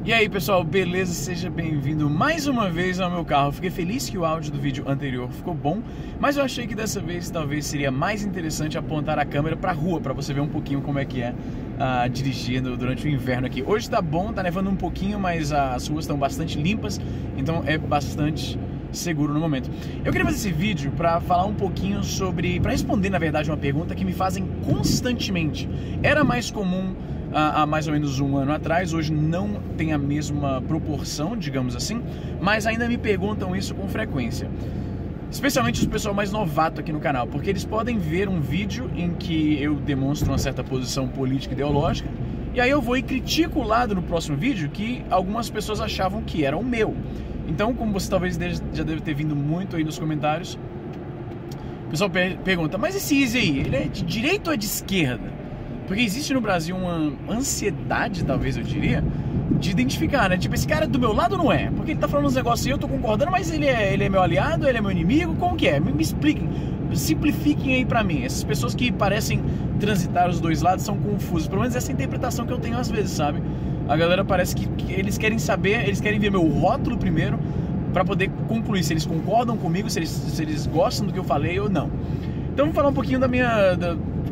E aí pessoal, beleza? Seja bem-vindo mais uma vez ao meu carro. Fiquei feliz que o áudio do vídeo anterior ficou bom, mas eu achei que dessa vez talvez seria mais interessante apontar a câmera pra rua, pra você ver um pouquinho como é que é dirigindo durante o inverno aqui. Hoje tá bom, tá nevando um pouquinho, mas as ruas estão bastante limpas, então é bastante seguro no momento. Eu queria fazer esse vídeo para falar um pouquinho sobre, para responder na verdade uma pergunta que me fazem constantemente. Era mais comum há mais ou menos um ano atrás, hoje não tem a mesma proporção, digamos assim, mas ainda me perguntam isso com frequência. Especialmente o pessoal mais novato aqui no canal, porque eles podem ver um vídeo em que eu demonstro uma certa posição política e ideológica, e aí eu vou e critico o lado no próximo vídeo que algumas pessoas achavam que era o meu. Então, como você talvez já deve ter vindo muito aí nos comentários, o pessoal pergunta, mas esse Easy aí, ele é de direita ou é de esquerda? Porque existe no Brasil uma ansiedade, talvez eu diria, de identificar, né? Tipo, esse cara é do meu lado ou não é? Porque ele tá falando uns negócios e eu tô concordando, mas ele é meu aliado, ele é meu inimigo, como que é? Me expliquem, simplifiquem aí pra mim. Essas pessoas que parecem transitar os dois lados são confusas, pelo menos essa interpretação que eu tenho às vezes, sabe? A galera parece que eles querem saber, eles querem ver meu rótulo primeiro pra poder concluir se eles concordam comigo, se eles gostam do que eu falei ou não. Então vamos falar um pouquinho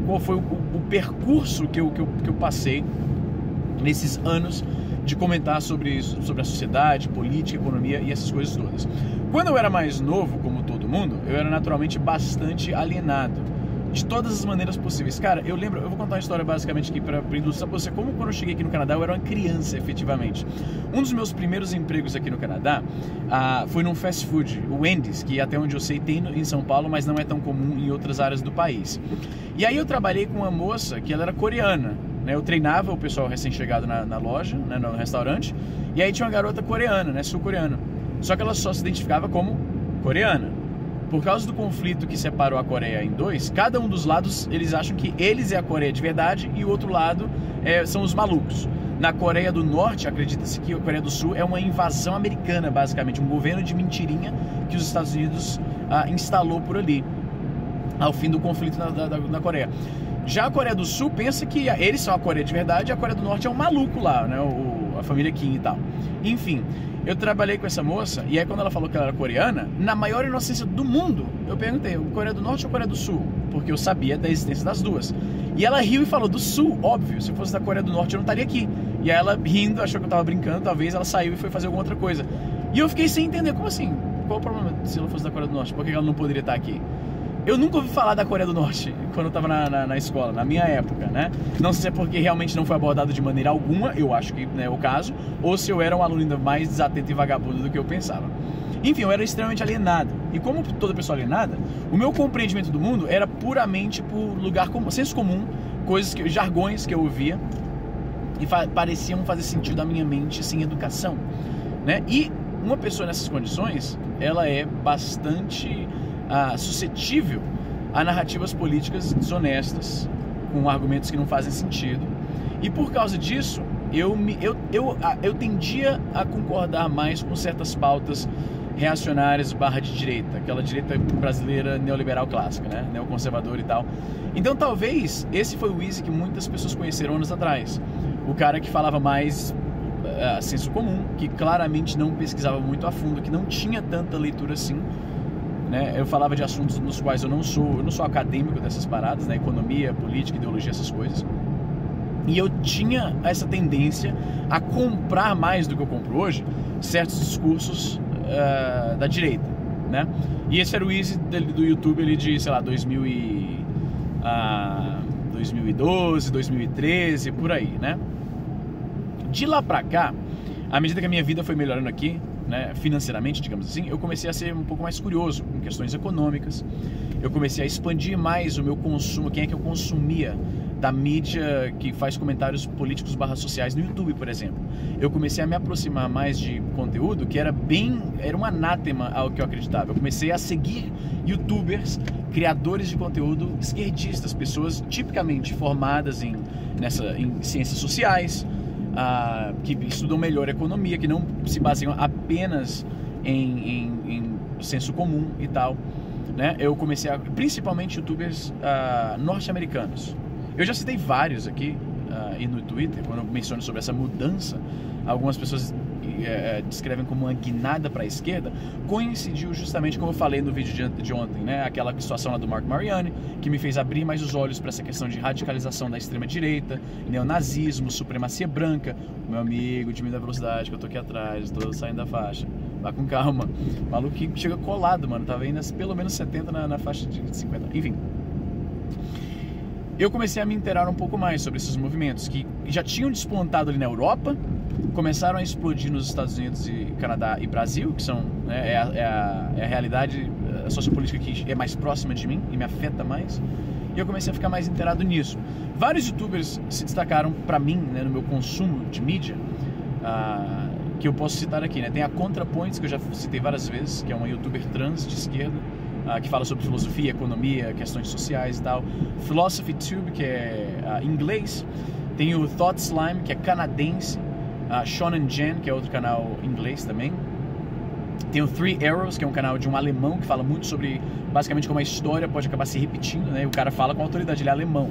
qual foi o percurso que eu passei nesses anos de comentar sobre a sociedade, política, economia e essas coisas todas. Quando eu era mais novo, como todo mundo, eu era naturalmente bastante alienado de todas as maneiras possíveis. Cara, eu vou contar uma história basicamente aqui para ilustrar pra você como quando eu cheguei aqui no Canadá eu era uma criança, efetivamente. Um dos meus primeiros empregos aqui no Canadá foi num fast food, o Wendy's, que até onde eu sei tem em São Paulo, mas não é tão comum em outras áreas do país. E aí eu trabalhei com uma moça que ela era coreana, né? Eu treinava o pessoal recém-chegado na loja, né, no restaurante, e aí tinha uma garota coreana, né, sul-coreana. Só que ela só se identificava como coreana. Por causa do conflito que separou a Coreia em dois, cada um dos lados, eles acham que eles é a Coreia de verdade e o outro lado são os malucos. Na Coreia do Norte, acredita-se que a Coreia do Sul é uma invasão americana, basicamente, um governo de mentirinha que os Estados Unidos instalou por ali, ao fim do conflito na Coreia. Já a Coreia do Sul pensa que eles são a Coreia de verdade e a Coreia do Norte é um maluco lá, né? A família Kim e tal. Enfim, eu trabalhei com essa moça e aí quando ela falou que ela era coreana, na maior inocência do mundo, eu perguntei, Coreia do Norte ou Coreia do Sul? Porque eu sabia da existência das duas. E ela riu e falou, do Sul, óbvio, se fosse da Coreia do Norte eu não estaria aqui. E aí ela rindo, achou que eu tava brincando, talvez ela saiu e foi fazer alguma outra coisa. E eu fiquei sem entender, como assim? Qual o problema se ela fosse da Coreia do Norte? Por que ela não poderia estar aqui? Eu nunca ouvi falar da Coreia do Norte quando eu estava na escola, na minha época, né? Não sei se é porque realmente não foi abordado de maneira alguma, eu acho que é o caso, ou se eu era um aluno ainda mais desatento e vagabundo do que eu pensava. Enfim, eu era extremamente alienado. E como toda pessoa alienada, o meu compreendimento do mundo era puramente por lugar comum, senso comum, jargões que eu ouvia e pareciam fazer sentido na minha mente sem educação, né? E uma pessoa nessas condições, ela é bastante suscetível a narrativas políticas desonestas, com argumentos que não fazem sentido. E por causa disso, eu tendia a concordar mais com certas pautas reacionárias / de direita, aquela direita brasileira neoliberal clássica, né? Neoconservador e tal. Então talvez esse foi o Easy que muitas pessoas conheceram anos atrás. O cara que falava mais senso comum, que claramente não pesquisava muito a fundo, que não tinha tanta leitura assim, né? Eu falava de assuntos nos quais eu não sou acadêmico dessas paradas, né? Economia, política, ideologia, essas coisas. E eu tinha essa tendência a comprar mais do que eu compro hoje certos discursos da direita, né? E esse era o Easy do YouTube ali de, sei lá, 2012, 2013, por aí, né? De lá pra cá, à medida que a minha vida foi melhorando aqui, né, financeiramente, digamos assim, eu comecei a ser um pouco mais curioso com questões econômicas. Eu comecei a expandir mais o meu consumo, quem é que eu consumia da mídia que faz comentários políticos / sociais no YouTube, por exemplo. Eu comecei a me aproximar mais de conteúdo que era um anátema ao que eu acreditava. Eu comecei a seguir YouTubers, criadores de conteúdo esquerdistas, pessoas tipicamente formadas em ciências sociais, que estudam melhor economia, que não se baseiam apenas em senso comum e tal, né? Eu comecei principalmente youtubers norte-americanos. Eu já citei vários aqui e no Twitter, quando eu menciono sobre essa mudança algumas pessoas descrevem como uma guinada para a esquerda, coincidiu justamente como eu falei no vídeo de ontem, né? Aquela situação lá do Marco Mariani, que me fez abrir mais os olhos para essa questão de radicalização da extrema-direita, neonazismo, supremacia branca. Meu amigo, diminui a velocidade que eu tô aqui atrás, tô saindo da faixa. Vá com calma. O maluco que chega colado, mano, tava indo pelo menos 70 na faixa de 50. Enfim. Eu comecei a me inteirar um pouco mais sobre esses movimentos que já tinham despontado ali na Europa, começaram a explodir nos Estados Unidos e Canadá e Brasil, que são, né, a realidade sociopolítica que é mais próxima de mim e me afeta mais. E eu comecei a ficar mais inteirado nisso. Vários youtubers se destacaram para mim, né, no meu consumo de mídia, que eu posso citar aqui, né? Tem a ContraPoints, que eu já citei várias vezes, que é uma youtuber trans de esquerda, que fala sobre filosofia, economia, questões sociais e tal. PhilosophyTube, que é inglês. Tem o Thought Slime, que é canadense. Shonen Gen, que é outro canal inglês também. Tem o Three Arrows, que é um canal de um alemão que fala muito sobre, basicamente, como a história pode acabar se repetindo, né? O cara fala com autoridade, ele é alemão,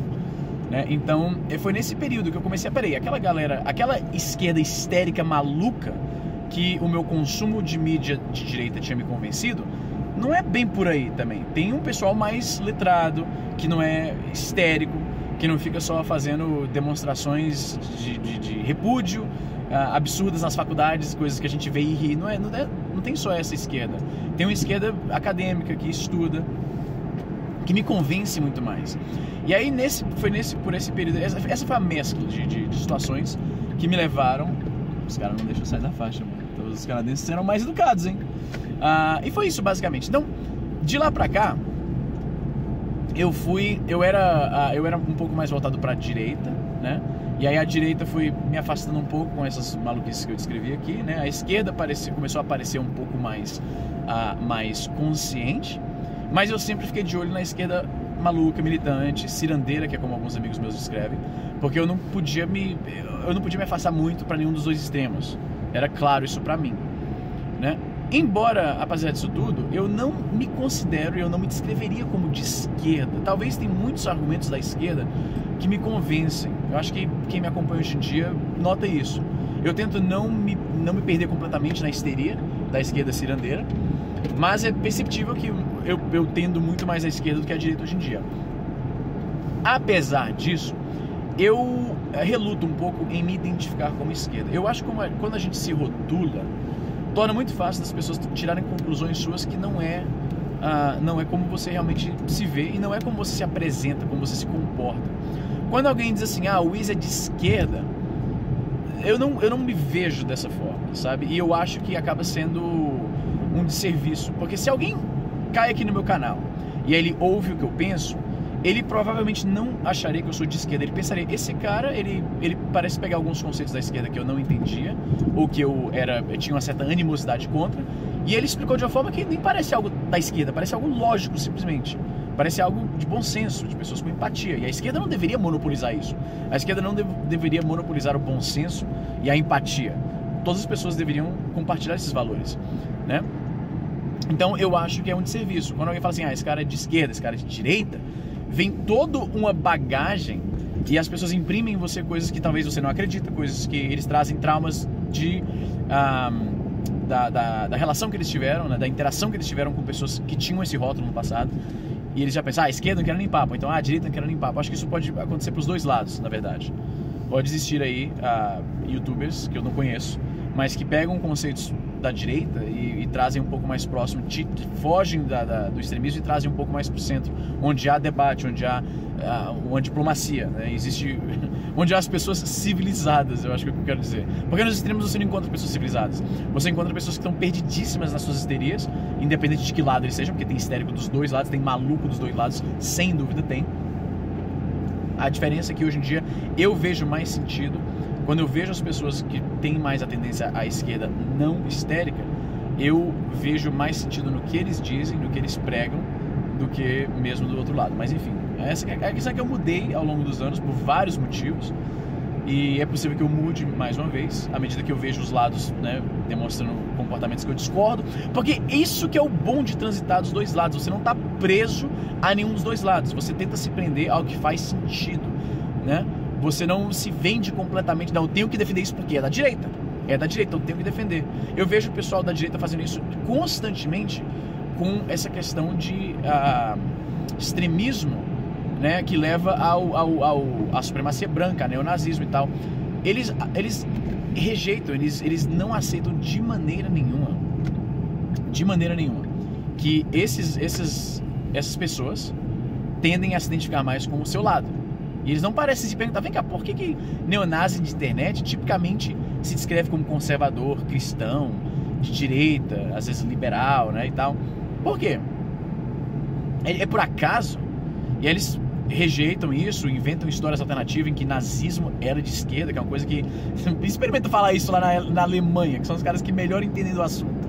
né? Então, foi nesse período que eu comecei a... Peraí, aquela galera, aquela esquerda histérica maluca que o meu consumo de mídia de direita tinha me convencido, não é bem por aí também. Tem um pessoal mais letrado, que não é histérico, que não fica só fazendo demonstrações de repúdio absurdas nas faculdades, coisas que a gente vê e ri. Não tem só essa esquerda. Tem uma esquerda acadêmica que estuda, que me convence muito mais. E aí por esse período, essa foi a mescla de situações que me levaram... Os caras não deixam eu sair da faixa, mano. Então, os canadenses eram mais educados, hein? E foi isso, basicamente. Então, de lá pra cá, eu era um pouco mais voltado pra direita, né? E aí a direita foi me afastando um pouco com essas maluquices que eu descrevi aqui, né? A esquerda começou a aparecer um pouco mais consciente, mas eu sempre fiquei de olho na esquerda maluca, militante, cirandeira, que é como alguns amigos meus descrevem, porque eu não podia me afastar muito para nenhum dos dois extremos. Era claro isso pra mim, né? Embora, apesar disso tudo, eu não me considero e eu não me descreveria como de esquerda. Talvez tenha muitos argumentos da esquerda que me convencem. Eu acho que quem me acompanha hoje em dia nota isso. Eu tento não me perder completamente na histeria da esquerda cirandeira, mas é perceptível que eu tendo muito mais à esquerda do que à direita hoje em dia. Apesar disso, eu reluto um pouco em me identificar como esquerda. Eu acho que quando a gente se rotula, torna muito fácil das pessoas tirarem conclusões suas que não é como você realmente se vê e não é como você se apresenta, como você se comporta. Quando alguém diz assim, o Wiz é de esquerda, eu não me vejo dessa forma, sabe? E eu acho que acaba sendo um desserviço, porque se alguém cai aqui no meu canal e ele ouve o que eu penso, ele provavelmente não acharia que eu sou de esquerda. Ele pensaria, esse cara, ele parece pegar alguns conceitos da esquerda que eu não entendia, ou que eu tinha uma certa animosidade contra, e ele explicou de uma forma que nem parece algo da esquerda, parece algo lógico, simplesmente. Parece algo de bom senso, de pessoas com empatia. E a esquerda não deveria monopolizar isso. A esquerda não deveria monopolizar o bom senso e a empatia. Todas as pessoas deveriam compartilhar esses valores, né? Então eu acho que é um desserviço. Quando alguém fala assim, esse cara é de esquerda, esse cara é de direita, vem toda uma bagagem e as pessoas imprimem em você coisas que talvez você não acredita, coisas que eles trazem traumas da relação que eles tiveram, né, da interação que eles tiveram com pessoas que tinham esse rótulo no passado. E eles já pensam, a esquerda não quer nem papo, então a direita não quer nem papo. Acho que isso pode acontecer para os dois lados, na verdade. Pode existir aí youtubers que eu não conheço, mas que pegam conceitos da direita e trazem um pouco mais próximo, fogem do extremismo e trazem um pouco mais para o centro, onde há debate, onde há uma diplomacia, né? Onde há as pessoas civilizadas, eu acho que é o que eu quero dizer. Porque nos extremos você não encontra pessoas civilizadas, você encontra pessoas que estão perdidíssimas nas suas histerias, independente de que lado eles sejam, porque tem histérico dos dois lados, tem maluco dos dois lados, sem dúvida tem. A diferença é que hoje em dia eu vejo mais sentido quando eu vejo as pessoas que têm mais a tendência à esquerda não histérica, eu vejo mais sentido no que eles dizem, no que eles pregam, do que mesmo do outro lado. Mas enfim, essa é que eu mudei ao longo dos anos por vários motivos, e é possível que eu mude mais uma vez à medida que eu vejo os lados, né, demonstrando comportamentos que eu discordo, porque isso que é o bom de transitar dos dois lados. Você não está preso a nenhum dos dois lados, você tenta se prender ao que faz sentido, né? Você não se vende completamente, não, eu tenho que defender isso porque é da direita, é da direita, então tenho que defender. Eu vejo o pessoal da direita fazendo isso constantemente com essa questão de extremismo, né, que leva à supremacia branca, neonazismo e tal. Eles rejeitam, eles não aceitam de maneira nenhuma que essas pessoas tendem a se identificar mais com o seu lado. E eles não parecem se perguntar, vem cá, por que neonazi de internet tipicamente se descreve como conservador, cristão, de direita, às vezes liberal, né, e tal. Por quê? É por acaso? E aí eles rejeitam isso, inventam histórias alternativas em que nazismo era de esquerda, que é uma coisa que... Experimenta falar isso lá na Alemanha, que são os caras que melhor entendem do assunto.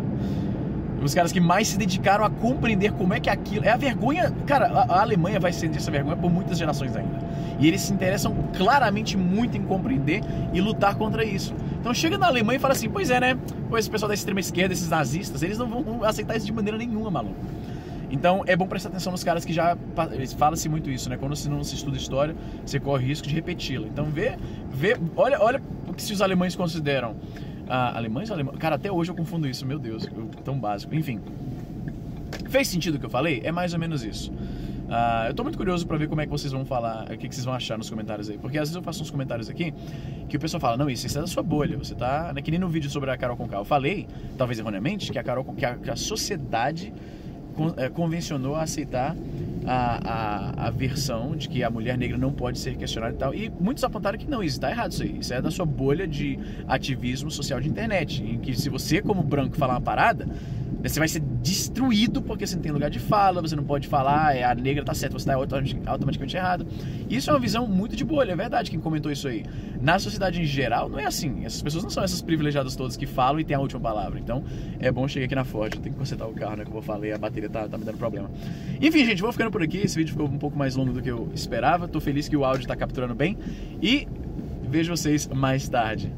Os caras que mais se dedicaram a compreender como é que aquilo... É a vergonha... Cara, a Alemanha vai sentir essa vergonha por muitas gerações ainda. E eles se interessam claramente muito em compreender e lutar contra isso. Então chega na Alemanha e fala assim, pois é, né? Pois esse pessoal da extrema esquerda, esses nazistas, eles não vão aceitar isso de maneira nenhuma, maluco. Então é bom prestar atenção nos caras que já... Fala-se muito isso, né? Quando você não se estuda história, você corre o risco de repeti-la. Então olha o que se os alemães consideram... Alemães? Cara, até hoje eu confundo isso, meu Deus, tão básico. Enfim, fez sentido o que eu falei? É mais ou menos isso. Eu tô muito curioso pra ver como é que vocês vão falar, o que vocês vão achar nos comentários aí. Porque às vezes eu faço uns comentários aqui que o pessoal fala, não, isso é da sua bolha, você tá... Né, que nem no vídeo sobre a Carol Conká. Eu falei, talvez erroneamente, que a sociedade convencionou a aceitar a versão de que a mulher negra não pode ser questionada e tal, e muitos apontaram que não, isso está errado, isso é da sua bolha de ativismo social de internet, em que se você como branco falar uma parada, você vai ser destruído porque você não tem lugar de fala, você não pode falar, a negra tá certa, você tá automaticamente errado. Isso é uma visão muito de bolha, é verdade quem comentou isso aí. Na sociedade em geral não é assim, essas pessoas não são essas privilegiadas todas que falam e têm a última palavra. Então é bom chegar aqui na Ford, eu tenho que consertar o carro, né, como eu falei, a bateria tá me dando problema. Enfim, gente, vou ficando por aqui, esse vídeo ficou um pouco mais longo do que eu esperava, tô feliz que o áudio tá capturando bem e vejo vocês mais tarde.